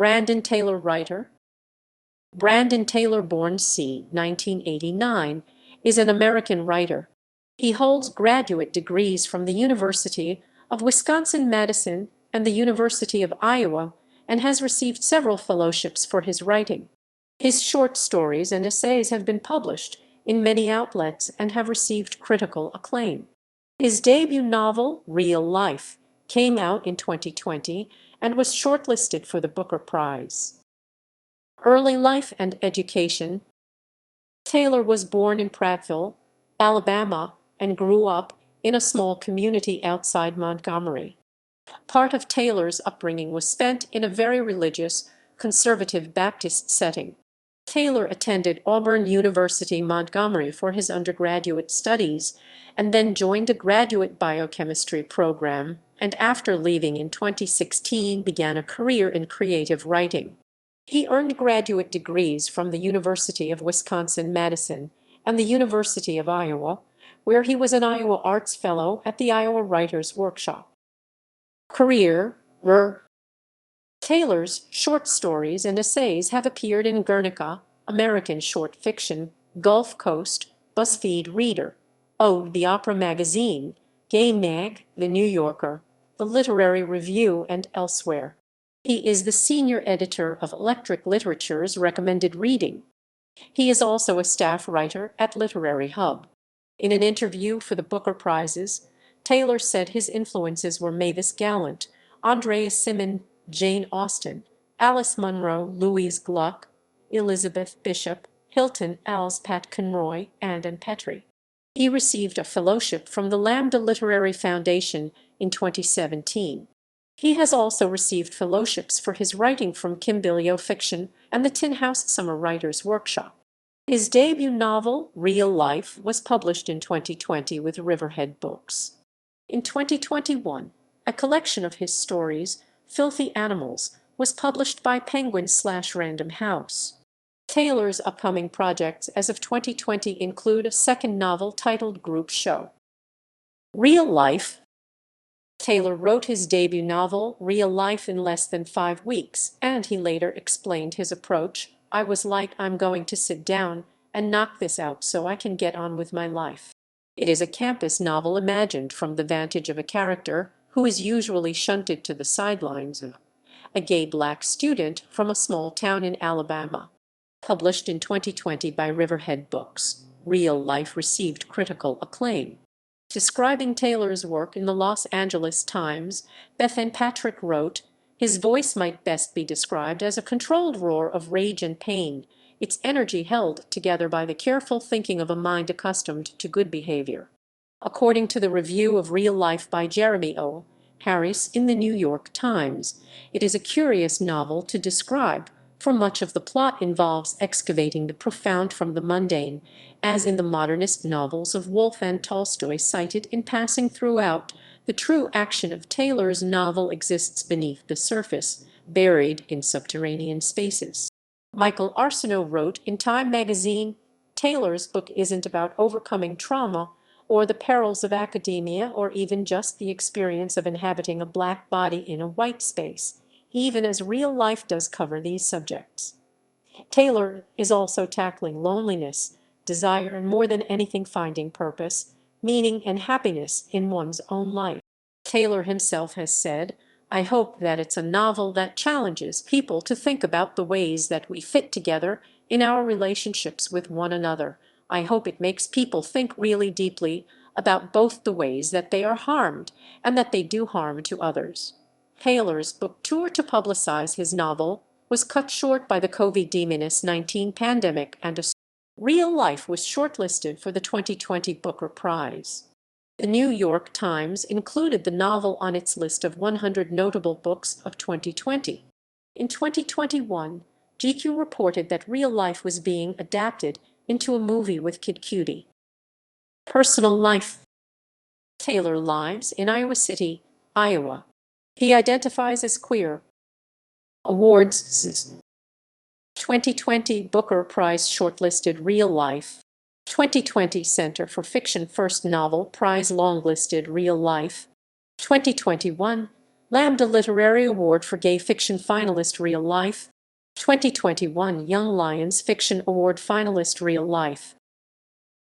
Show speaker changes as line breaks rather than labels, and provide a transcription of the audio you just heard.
Brandon Taylor writer. Brandon Taylor, born c. 1989, is an American writer. He holds graduate degrees from the University of Wisconsin-Madison and the University of Iowa, and has received several fellowships for his writing. His short stories and essays have been published in many outlets and have received critical acclaim. His debut novel, Real Life, came out in 2020 and was shortlisted for the Booker Prize. Early life and education. Taylor was born in Prattville, Alabama, and grew up in a small community outside Montgomery. Part of Taylor's upbringing was spent in a very religious, conservative Baptist setting. Taylor attended Auburn University, Montgomery for his undergraduate studies, and then joined a graduate biochemistry program, and after leaving in 2016 began a career in creative writing. He earned graduate degrees from the University of Wisconsin-Madison and the University of Iowa, where he was an Iowa Arts Fellow at the Iowa Writers' Workshop. Career. Taylor's short stories and essays have appeared in Guernica, American Short Fiction, Gulf Coast, BuzzFeed Reader, Ode, the Opera Magazine, Gay Mag, The New Yorker, The Literary Review, and elsewhere. He is the senior editor of Electric Literature's Recommended Reading. He is also a staff writer at Literary Hub. In an interview for the Booker Prizes, Taylor said his influences were Mavis Gallant, Andrea Simon, Jane Austen, Alice Munro, Louise Gluck, Elizabeth Bishop, Hilton Els, Pat Conroy, and Ann Petrie. He received a fellowship from the Lambda Literary Foundation in 2017. He has also received fellowships for his writing from Kimbilio Fiction and the Tin House Summer Writers' Workshop. His debut novel, Real Life, was published in 2020 with Riverhead Books. In 2021, a collection of his stories, Filthy Animals, was published by Penguin/Random House. Taylor's upcoming projects as of 2020 include a second novel titled Group Show. Real Life. Taylor wrote his debut novel, Real Life, in less than 5 weeks, and he later explained his approach. I was like, I'm going to sit down and knock this out so I can get on with my life. It is a campus novel imagined from the vantage of a character who is usually shunted to the sidelines, a gay black student from a small town in Alabama. Published in 2020 by Riverhead Books, Real Life received critical acclaim. Describing Taylor's work in the Los Angeles Times, Bethan Patrick wrote, "His voice might best be described as a controlled roar of rage and pain, its energy held together by the careful thinking of a mind accustomed to good behavior." According to the review of Real Life by Jeremy O. Harris in the New York Times, it is a curious novel to describe, for much of the plot involves excavating the profound from the mundane, as in the modernist novels of Woolf and Tolstoy cited in passing throughout. The true action of Taylor's novel exists beneath the surface, buried in subterranean spaces. Michael Arsenault wrote in Time magazine, Taylor's book isn't about overcoming trauma or the perils of academia or even just the experience of inhabiting a black body in a white space, even as Real Life does cover these subjects. Taylor is also tackling loneliness, desire, and more than anything finding purpose, meaning, and happiness in one's own life. Taylor himself has said, I hope that it's a novel that challenges people to think about the ways that we fit together in our relationships with one another. I hope it makes people think really deeply about both the ways that they are harmed and that they do harm to others. Taylor's book tour to publicize his novel was cut short by the COVID-19 pandemic, and Real Life was shortlisted for the 2020 Booker Prize. The New York Times included the novel on its list of 100 notable books of 2020. In 2021, GQ reported that Real Life was being adapted into a movie with Kid Cudi. Personal life. Taylor lives in Iowa City, Iowa. He identifies as queer. Awards. 2020 Booker Prize shortlisted Real Life. 2020 Center for Fiction First Novel Prize longlisted Real Life. 2021 Lambda Literary Award for Gay Fiction finalist Real Life. 2021 Young Lions Fiction Award finalist Real Life.